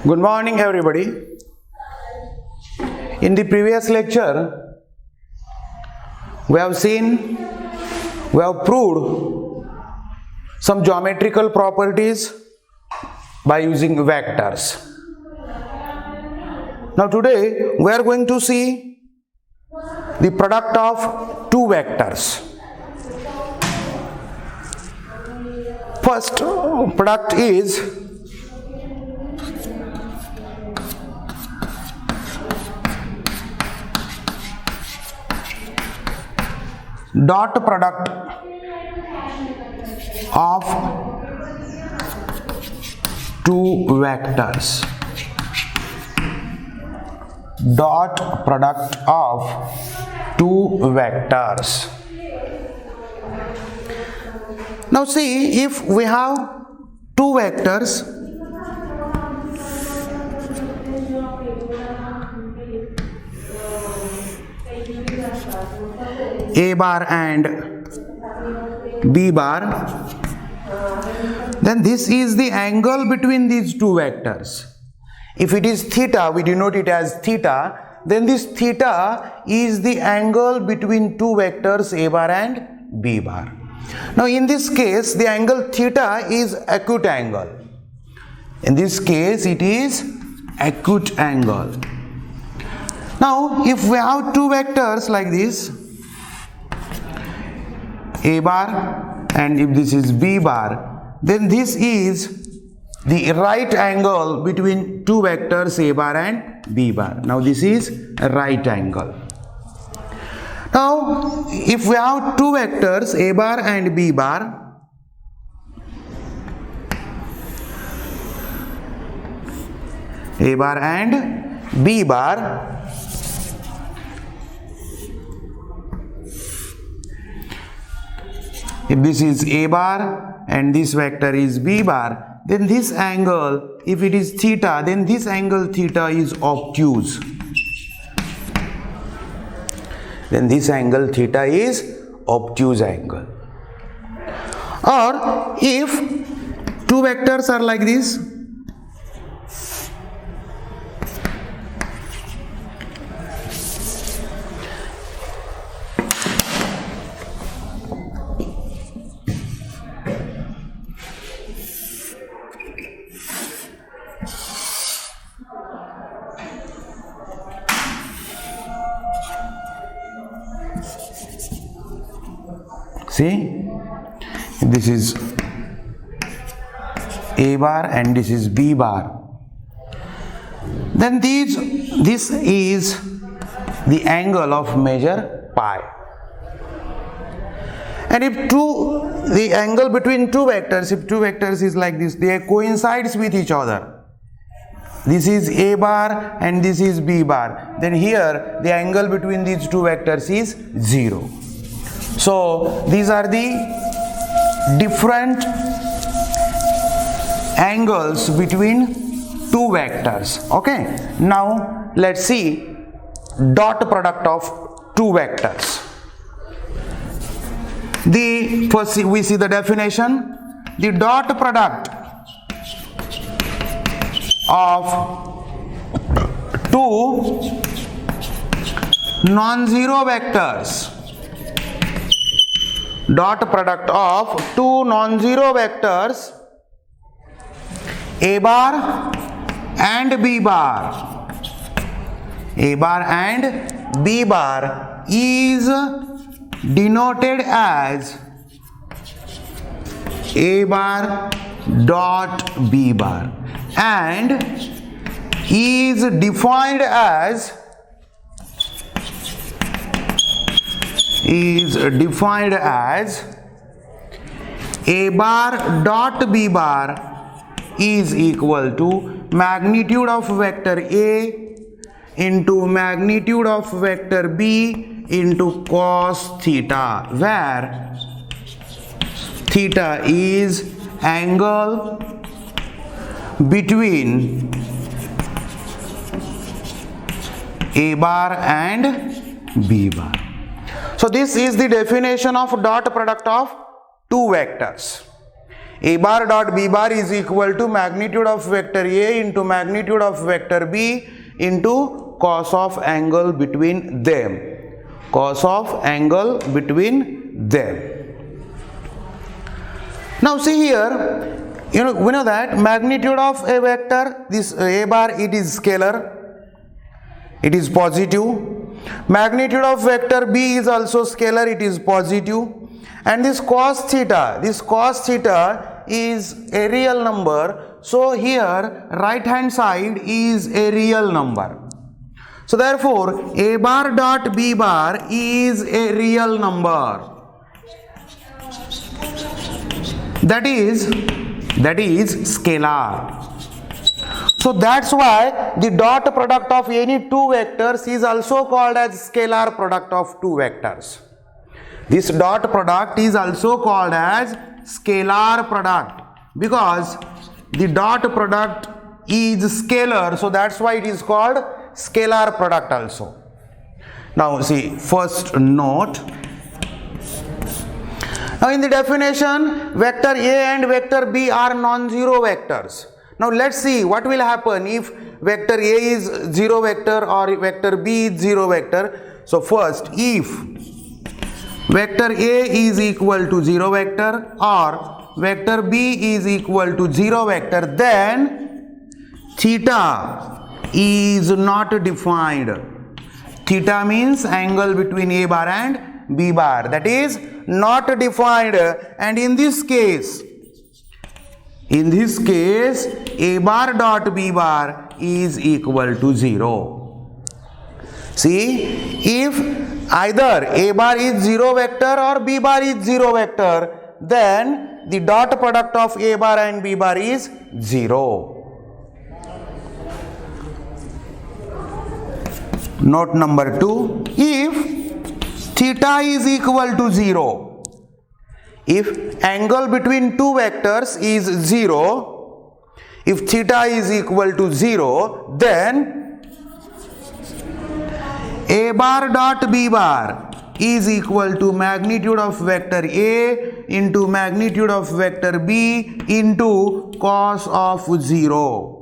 Good morning, everybody. In the previous lecture, we have proved some geometrical properties by using vectors. Now today we are going to see the product of two vectors. First product is dot product of two vectors. Dot product of two vectors. Now see, if we have two vectors, A bar and B bar, then this is the angle between these two vectors. If it is theta, we denote it as theta, then this theta is the angle between two vectors A bar and B bar. Now in this case, the angle theta is acute angle. In this case, it is acute angle. Now if we have two vectors like this, A bar, and if this is B bar, then this is the right angle between two vectors A bar and B bar. Now this is a right angle. Now if we have two vectors A bar and B bar, A bar and B bar, if this is A bar and this vector is B bar, then this angle, if it is theta, then this angle theta is obtuse. Then this angle theta is obtuse angle. Or if two vectors are like this, see, this is A bar and this is B bar. Then this is the angle of measure pi. And if the angle between two vectors, if two vectors is like this, they coincides with each other. This is A bar and this is B bar. Then here the angle between these two vectors is 0. So these are the different angles between two vectors. Okay, now let's see dot product of two vectors. First we see the definition. The dot product of two non-zero vectors. Dot product of two non-zero vectors A bar and B bar. A bar and B bar is denoted as A bar dot B bar and is defined as A bar dot B bar is equal to magnitude of vector A into magnitude of vector B into cos theta, where theta is angle between A bar and B bar. So this is the definition of dot product of two vectors. A bar dot B bar is equal to magnitude of vector A into magnitude of vector B into cos of angle between them. Cos of angle between them. Now see here, we know that magnitude of a vector, this A bar, it is scalar, it is positive. Magnitude of vector B is also scalar, it is positive. And this cos theta is a real number. So here right hand side is a real number. So therefore A bar dot B bar is a real number. That is scalar. So that's why the dot product of any two vectors is also called as scalar product of two vectors. This dot product is also called as scalar product because the dot product is scalar, so that's why it is called scalar product also. Now see, first note. Now in the definition, vector A and vector B are non-zero vectors. Now let's see what will happen if vector A is zero vector or vector B is zero vector. So first, if vector A is equal to zero vector or vector B is equal to zero vector, then theta is not defined. Theta means angle between A bar and B bar, that is not defined, and in this case A bar dot B bar is equal to 0. See, if either A bar is zero vector or B bar is zero vector, then the dot product of A bar and B bar is 0. Note number 2, if theta is equal to 0, if angle between two vectors is 0, if theta is equal to 0, then A bar dot B bar is equal to magnitude of vector A into magnitude of vector B into cos of 0.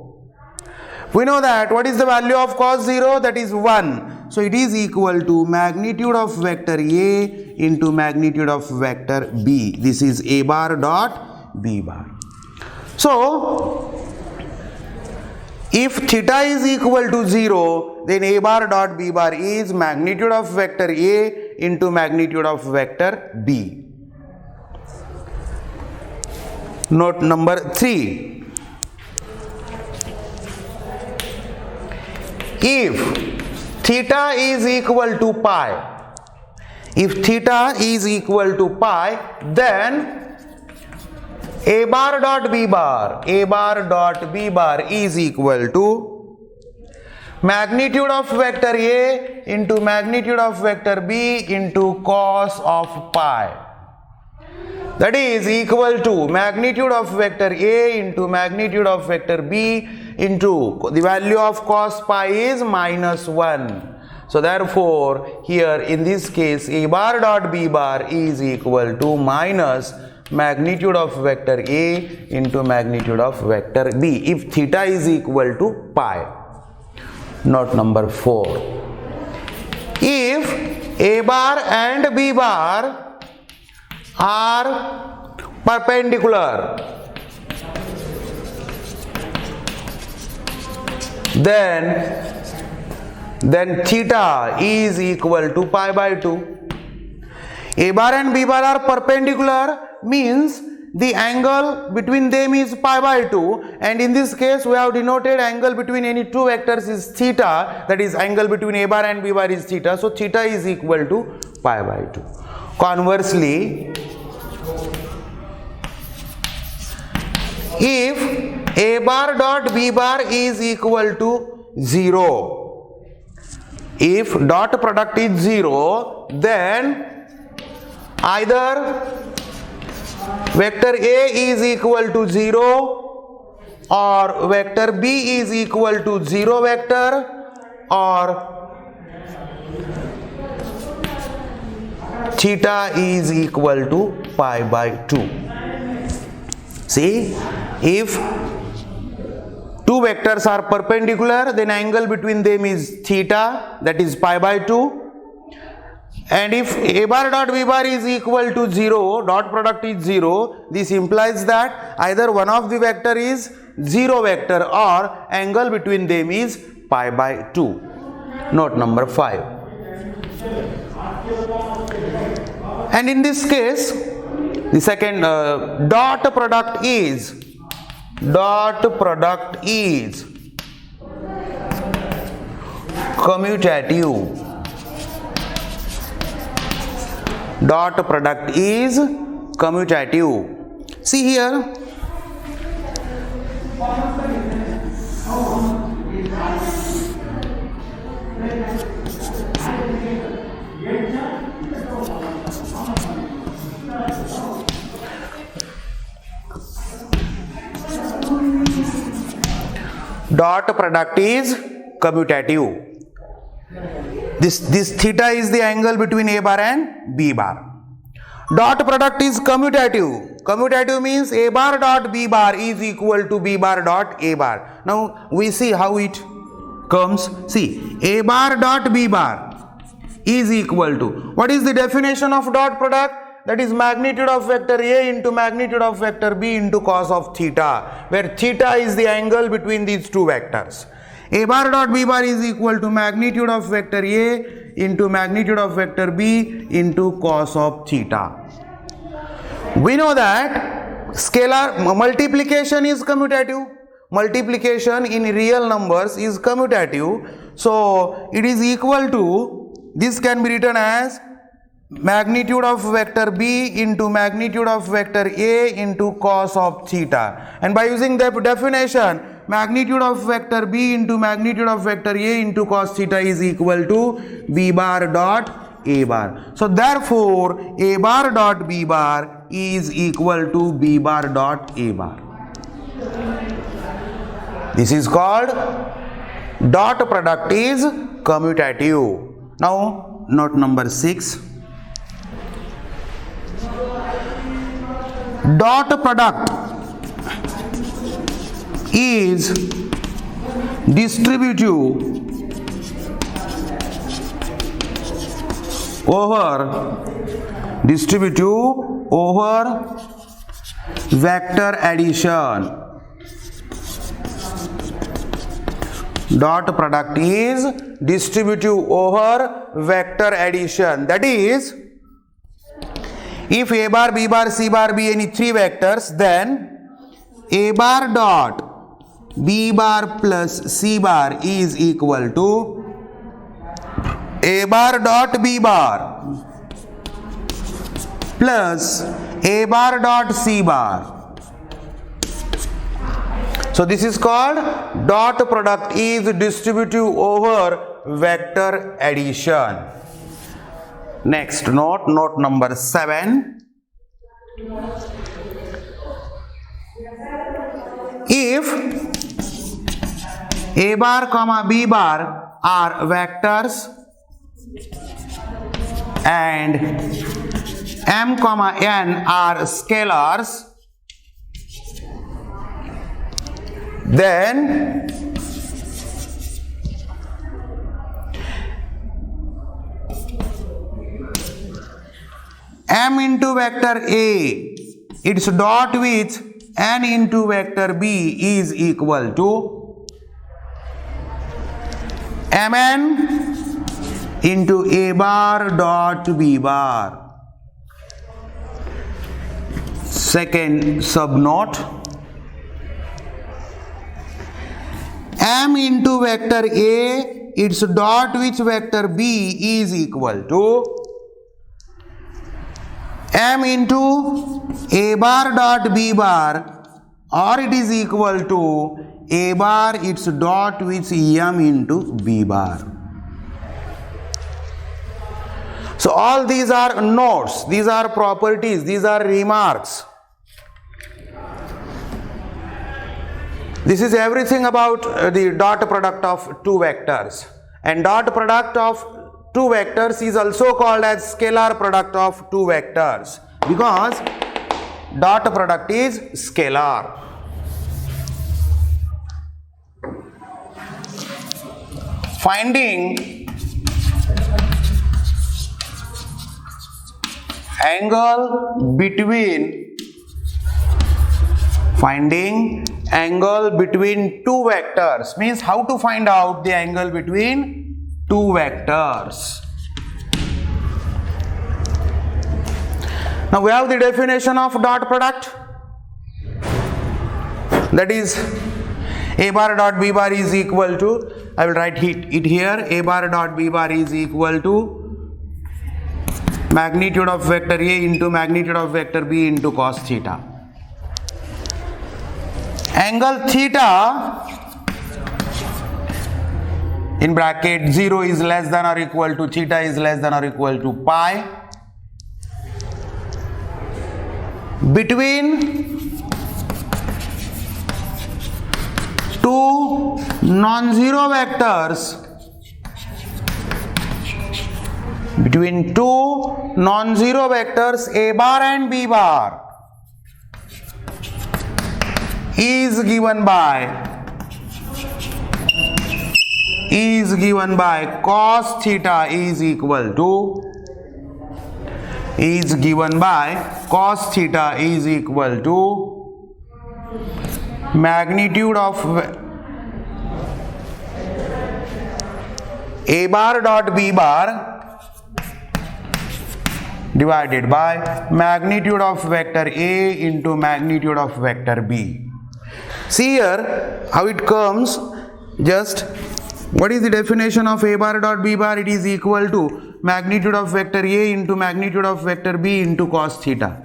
We know that what is the value of cos 0? That is 1. So it is equal to magnitude of vector A into magnitude of vector B. This is A bar dot B bar. So if theta is equal to 0, then A bar dot B bar is magnitude of vector A into magnitude of vector B. Note number 3. If theta is equal to pi, then A bar dot B bar is equal to magnitude of vector A into magnitude of vector B into cos of pi. That is equal to magnitude of vector A into magnitude of vector B into the value of cos pi is -1. So therefore here in this case A bar dot B bar is equal to minus magnitude of vector A into magnitude of vector B if theta is equal to pi. Note number 4. If A bar and B bar are perpendicular, then theta is equal to pi by 2. A bar and B bar are perpendicular means the angle between them is pi by 2, and in this case we have denoted angle between any two vectors is theta, that is angle between A bar and B bar is theta, so theta is equal to pi by 2. Conversely, if A bar dot B bar is equal to 0, if dot product is 0, then either vector A is equal to 0 or vector B is equal to 0 vector or theta is equal to pi by 2. See, if two vectors are perpendicular, then angle between them is theta, that is pi by 2. And if a bar dot b bar is equal to 0, dot product is 0, this implies that either one of the vector is 0 vector or angle between them is pi by 2. Note number 5. And in this case, the second dot product is commutative. Dot product is commutative. See here, dot product is commutative. This theta is the angle between a bar and b bar. Dot product is commutative. Commutative means a bar dot b bar is equal to b bar dot a bar. Now we see how it comes. See, a bar dot b bar is equal to, what is the definition of dot product? That is magnitude of vector a into magnitude of vector b into cos of theta, where theta is the angle between these two vectors. A bar dot b bar is equal to magnitude of vector a into magnitude of vector b into cos of theta. We know that scalar multiplication is commutative. Multiplication in real numbers is commutative. So it is equal to, this can be written as magnitude of vector b into magnitude of vector a into cos of theta. And by using the definition, magnitude of vector b into magnitude of vector a into cos theta is equal to b bar dot a bar. So therefore a bar dot b bar is equal to b bar dot a bar. This is called dot product is commutative. Now note number 6. Dot product is distributive over vector addition. Dot product is distributive over vector addition. That is, if a bar, b bar, c bar be any three vectors, then a bar dot b bar plus c bar is equal to a bar dot b bar plus a bar dot c bar. So this is called dot product is distributive over vector addition. Next note, note number 7. If a bar comma b bar are vectors and m comma n are scalars, then m into vector a, its dot with n into vector b is equal to mn into a bar dot b bar. Second subnote, m into vector a, its dot with vector b is equal to m into a bar dot b bar, or it is equal to a bar its dot with m into b bar. So all these are notes, these are properties, these are remarks. This is everything about the dot product of two vectors. And dot product of two vectors is also called as scalar product of two vectors, because dot product is scalar. Finding angle between two vectors means how to find out the angle between two vectors. Now we have the definition of dot product, that is a bar dot b bar is equal to, I will write it here, a bar dot b bar is equal to magnitude of vector A into magnitude of vector B into cos theta. Angle theta in bracket 0 is less than or equal to, theta is less than or equal to pi between two non-zero vectors, A bar and B bar is given by cos theta is equal to magnitude of a bar dot b bar divided by magnitude of vector A into magnitude of vector B. See here how it comes. Just what is the definition of a bar dot b bar? It is equal to magnitude of vector A into magnitude of vector B into cos theta.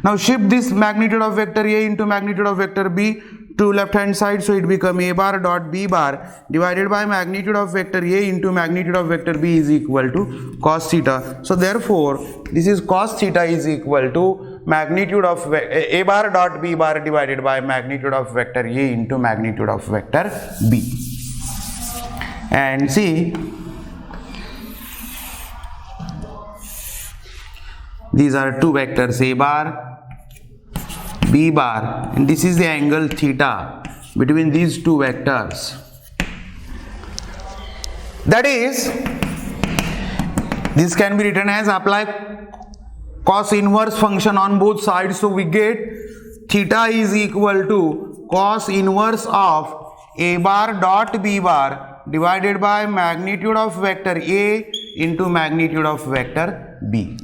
Now shift this magnitude of vector A into magnitude of vector B to left hand side, so it become a bar dot b bar divided by magnitude of vector A into magnitude of vector B is equal to cos theta. So therefore this is cos theta is equal to magnitude of a bar dot b bar divided by magnitude of vector A into magnitude of vector B. And see, these are two vectors a bar, b bar, and this is the angle theta between these two vectors. That is, this can be written as apply cos inverse function on both sides, so we get theta is equal to cos inverse of a bar dot b bar divided by magnitude of vector A into magnitude of vector B.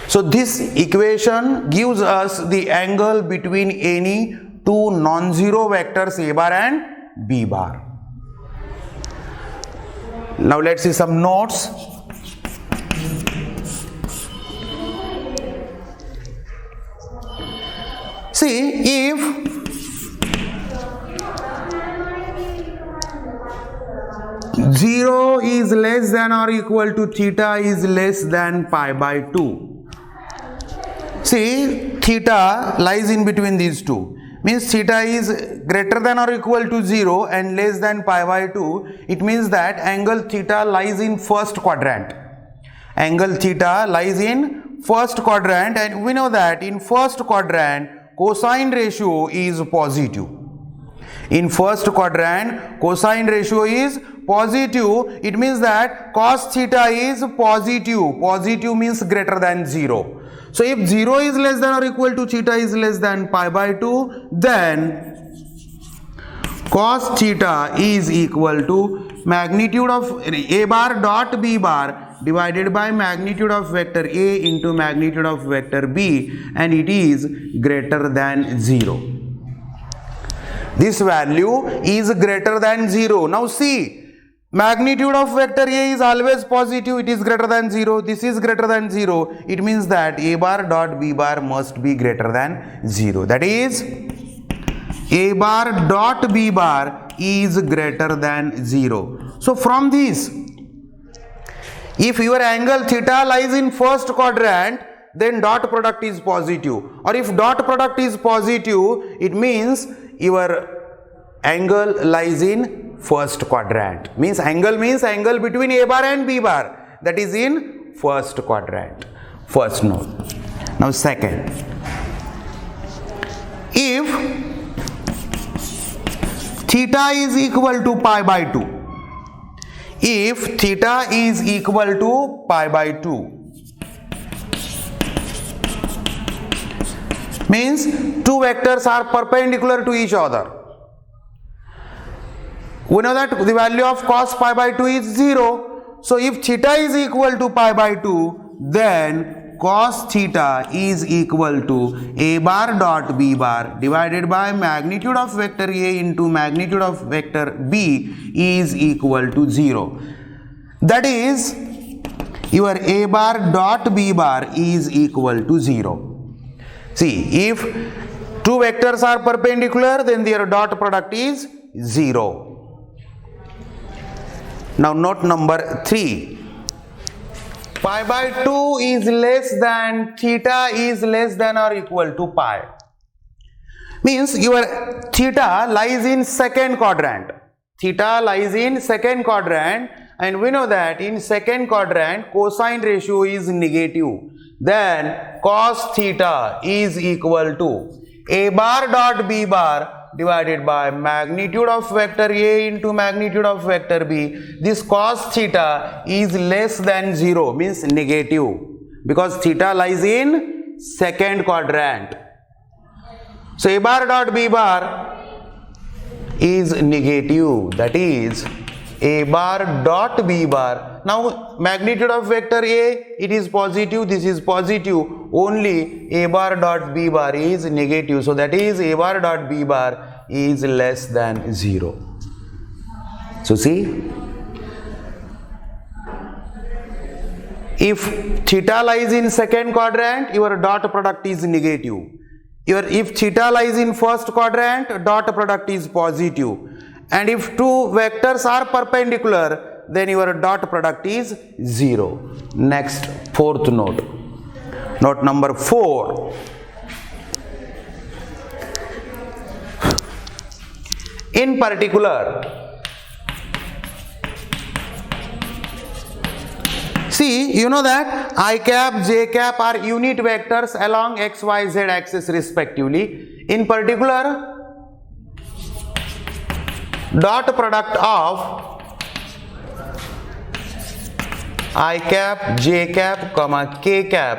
So this equation gives us the angle between any two non-zero vectors a bar and b bar. Now let's see some notes. See, if zero is less than or equal to theta is less than pi by 2. See, theta lies in between these two. Means theta is greater than or equal to 0 and less than pi by 2. It means that angle theta lies in first quadrant. Angle theta lies in first quadrant, and we know that in first quadrant cosine ratio is positive. In first quadrant cosine ratio is positive. It means that cos theta is positive. Positive means greater than 0. So if 0 is less than or equal to theta is less than pi by 2, then cos theta is equal to magnitude of a bar dot b bar divided by magnitude of vector A into magnitude of vector B, and it is greater than 0. This value is greater than 0. Now see, magnitude of vector A is always positive, it is greater than 0, this is greater than 0, it means that a bar dot b bar must be greater than 0. That is, a bar dot b bar is greater than 0. So from this, if your angle theta lies in first quadrant, then dot product is positive, or if dot product is positive, it means your angle lies in first quadrant. Means angle between a bar and b bar, that is in first quadrant. First note. Now second, if theta is equal to pi by 2, if theta is equal to pi by 2, means two vectors are perpendicular to each other. We know that the value of cos pi by 2 is 0. So if theta is equal to pi by 2, then cos theta is equal to a bar dot b bar divided by magnitude of vector A into magnitude of vector B is equal to 0. That is, your a bar dot b bar is equal to 0. See, if two vectors are perpendicular, then their dot product is 0. Now note number 3. Pi by 2 is less than, theta is less than or equal to pi. Means your theta lies in second quadrant. Theta lies in second quadrant, and we know that in second quadrant cosine ratio is negative. Then cos theta is equal to a bar dot b bar divided by magnitude of vector A into magnitude of vector B. This cos theta is less than 0, means negative, because theta lies in second quadrant. So a bar dot b bar is negative, that is a bar dot b bar. Now magnitude of vector A, it is positive, this is positive, only a bar dot b bar is negative, so that is a bar dot b bar is less than 0. So see, if theta lies in second quadrant, your dot product is negative. If theta lies in first quadrant, dot product is positive. And if two vectors are perpendicular, then your dot product is 0. Next, fourth note. Note number 4. In particular, see, you know that I cap, j cap are unit vectors along x, y, z axis respectively. In particular, dot product of I cap, j cap, comma k cap,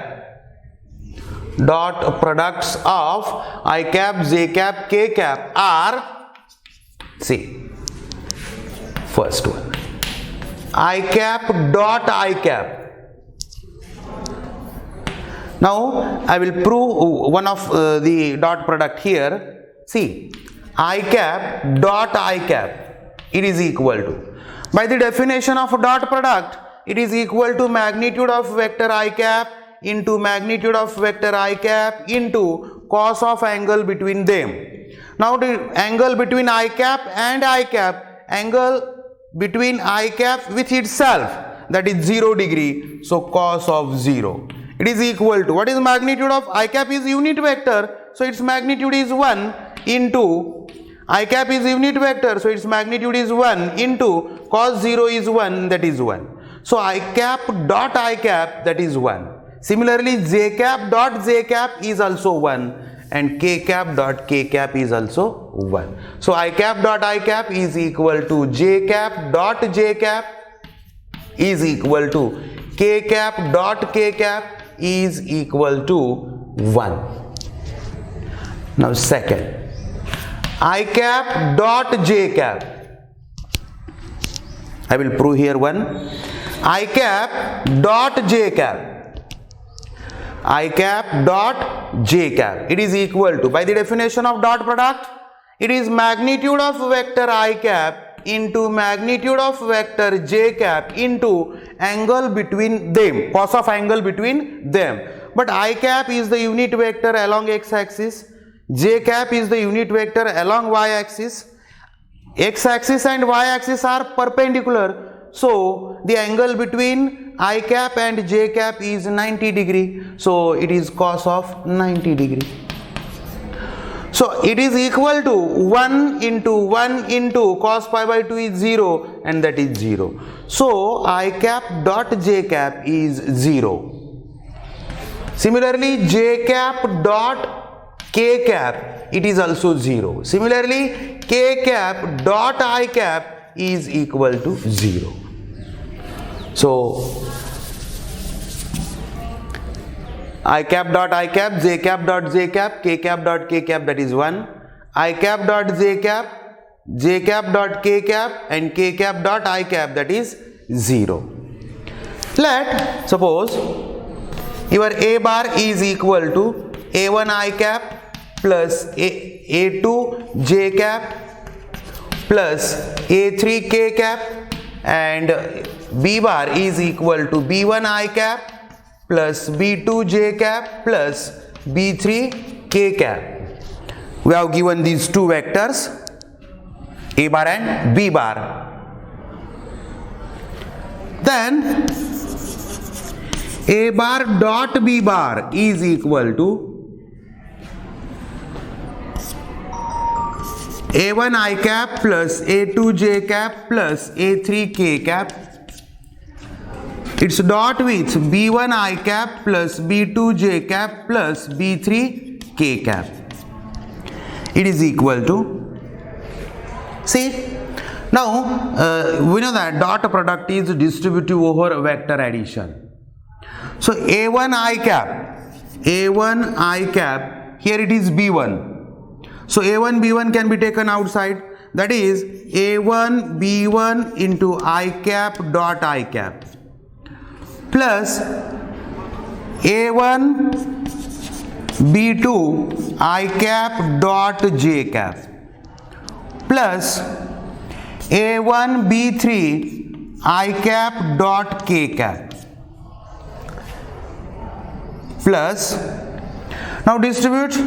dot products of I cap, j cap, k cap are, see, first one, I cap dot I cap. Now I will prove one of the dot product here. See, I cap dot I cap, it is equal to, by the definition of dot product, it is equal to magnitude of vector I cap into magnitude of vector I cap into cos of angle between them. Now the angle between I cap and I cap, angle between I cap with itself, that is 0 degree, so cos of 0. It is equal to, what is magnitude of I cap is unit vector, so its magnitude is 1 into, I cap is unit vector, so its magnitude is 1 into cos 0 is 1, that is 1. So I cap dot I cap, that is 1. Similarly, j cap dot j cap is also 1, and k cap dot k cap is also 1. So I cap dot I cap is equal to j cap dot j cap is equal to k cap dot k cap is equal to 1. Now second, I cap dot j cap, I will prove here one, I cap dot j cap, I cap dot j cap, it is equal to, by the definition of dot product, it is magnitude of vector I cap into magnitude of vector j cap into angle between them, cos of angle between them. But I cap is the unit vector along x axis, j cap is the unit vector along y axis, x axis and y axis are perpendicular. So the angle between I cap and j cap is 90 degree. So it is cos of 90 degree. So it is equal to 1 into cos pi by 2 is 0, and that is 0. So I cap dot j cap is 0. Similarly, j cap dot k cap it is also 0. Similarly, k cap dot I cap is equal to 0. So I cap dot I cap, j cap dot j cap, k cap dot k cap, that is 1. I cap dot j cap dot k cap, and k cap dot I cap, that is 0. Let suppose your a bar is equal to a1 I cap plus a2 j cap plus a3 k cap, and b bar is equal to b1 I cap plus b2 j cap plus b3 k cap. We have given these two vectors, a bar and b bar. Then a bar dot b bar is equal to a1 I cap plus a2 j cap plus a3 k cap. Its dot with b1 I cap plus b2 j cap plus b3 k cap. It is equal to, see, now we know that dot product is distributive over vector addition. So a1 I cap, here it is b1. So a1 b1 can be taken outside, that is a1 b1 into I cap dot I cap plus a1 b2 I cap dot j cap plus a1 b3 I cap dot k cap plus, now distribute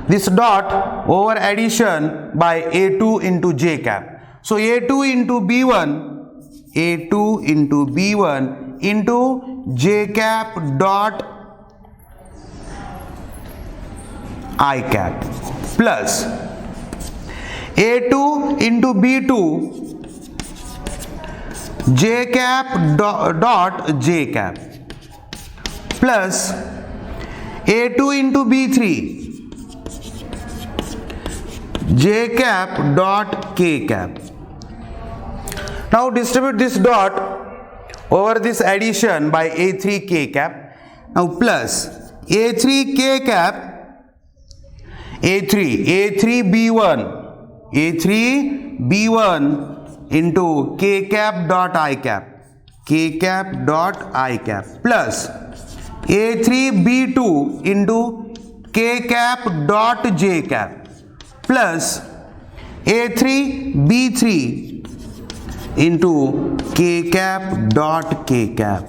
this dot over addition by a2 into j cap. So a2 into b1 into j cap dot I cap plus a2 into b2 j cap dot j cap plus a2 into b3 j cap dot k cap. Now distribute this dot over this addition by a3 k cap. Now plus a3 k cap, a3 b1 into k cap dot I cap plus a3 b2 into k cap dot j cap plus a3 b3 into k cap dot k cap.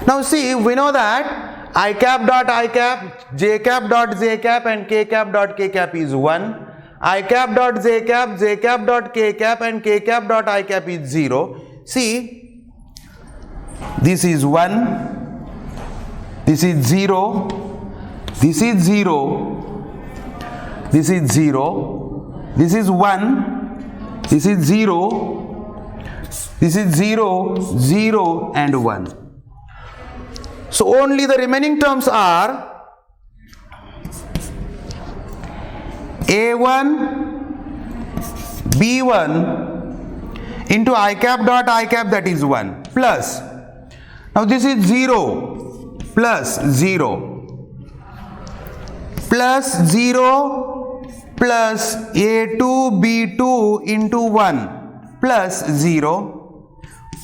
Now see, we know that I cap dot I cap, j cap dot j cap, and k cap dot k cap is 1. I cap dot j cap dot k cap, and k cap dot I cap is 0. See, this is 1, this is 0, this is 0, this is 0, this is 1, this is 0, this is 0, 0 and 1. So only the remaining terms are a1 b1 into I cap dot I cap, that is 1 plus, now this is 0 plus 0 plus 0 plus a2 b2 into 1 plus 0.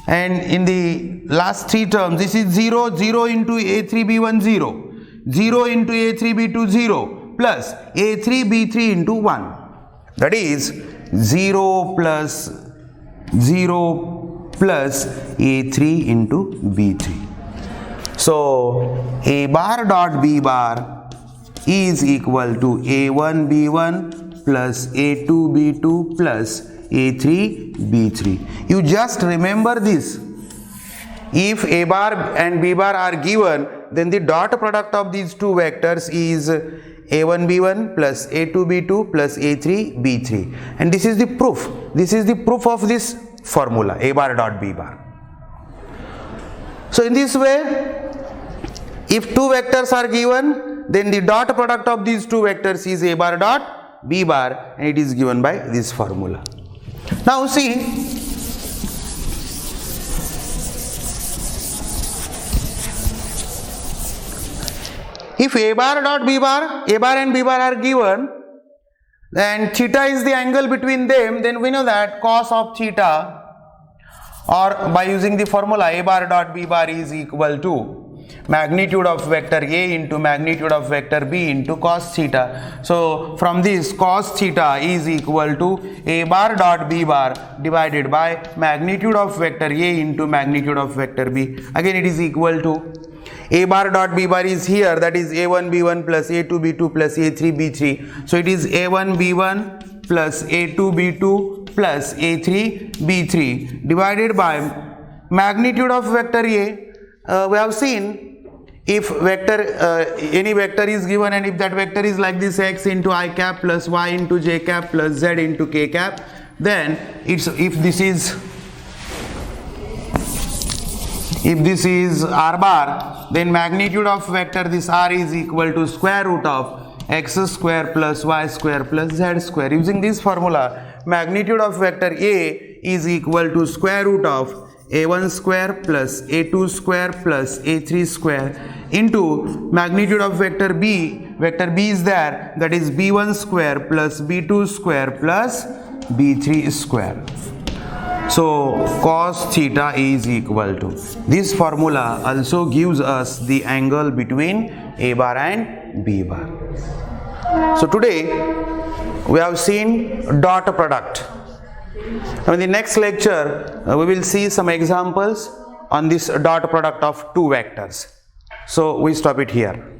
And in the last three terms, this is 0, 0 into a3b1 0, 0 into a3b2 0 plus a3b3 into 1, that is 0 plus 0 plus a3 into b3. So a bar dot b bar is equal to a1 b1 plus a2 b2 plus a3 b3. You just remember this. If a bar and b bar are given, then the dot product of these two vectors is a1 b1 plus a2 b2 plus a3 b3, and this is the proof. This is the proof of this formula, a bar dot b bar. So in this way, if two vectors are given, given, then the dot product of these two vectors is a bar dot b bar, and it is given by this formula. Now see, if a bar dot b bar, a bar and b bar are given, then theta is the angle between them, then we know that cos of theta, or by using the formula a bar dot b bar is equal to magnitude of vector A into magnitude of vector B into cos theta. So from this, cos theta is equal to a bar dot b bar divided by magnitude of vector A into magnitude of vector B. Again it is equal to a bar dot b bar is here, that is a1 b1 plus a2 b2 plus a3 b3. So it is a1 b1 plus a2 b2 plus a3 b3 divided by magnitude of vector A. We have seen, if vector any vector is given and if that vector is like this, x into I cap plus y into j cap plus z into k cap, then it's, if this is r bar, then magnitude of vector this r is equal to square root of x square plus y square plus z square. Using this formula, magnitude of vector A is equal to square root of a1 square plus a2 square plus a3 square into magnitude of vector B is there, that is b1 square plus b2 square plus b3 square. So cos theta is equal to, this formula also gives us the angle between a bar and b bar. So today we have seen dot product. Now in the next lecture we will see some examples on this dot product of two vectors. So we stop it here.